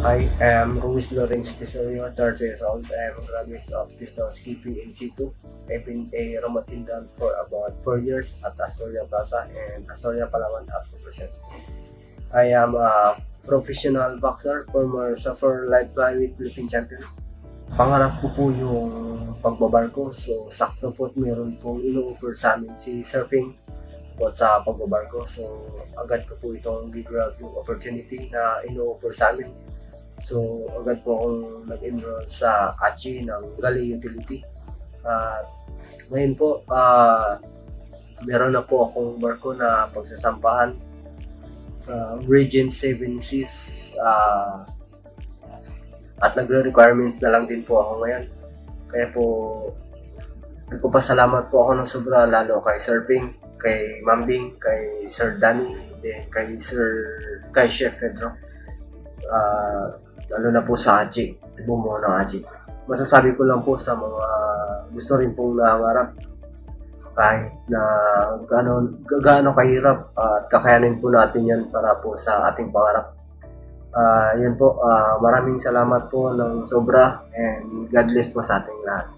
Hi, I'm Ruiz Lawrence Tesorio, 30 years old. I'm a graduate of Tisnos Keeping in Situ. I've been a Ramatindan for about 4 years at Astoria Plaza and Astoria Palawan up to present. I am a professional boxer, former Suffer Light Flyweight Philippine Champion. Pangarap ko po yung pagbabarko, so sakto po meron pong ino-offer sa amin si Surfing about sa pagbabarko. So agad ko po itong gigrab yung opportunity na ino-offer sa amin. So, agad po akong nag-enroll sa ACHI ng Gali Utility. At ngayon po, meron na po akong barko na pagsasampahan. Regent 7 Seas. At nagre-requirements na lang din po ako ngayon. Kaya po, nagpapasalamat po ako ng sobra lalo kay Surfing, kay Mambing, kay Sir Danny, then kay Chef Pedro. Lalo na po sa ACHI, bumuo ng ACHI. Masasabi ko lang po sa mga gusto rin pong nangarap kahit na gaano kahirap at kakayanin po natin yan para po sa ating pangarap. Yan po, maraming salamat po ng sobra and God bless po sa ating lahat.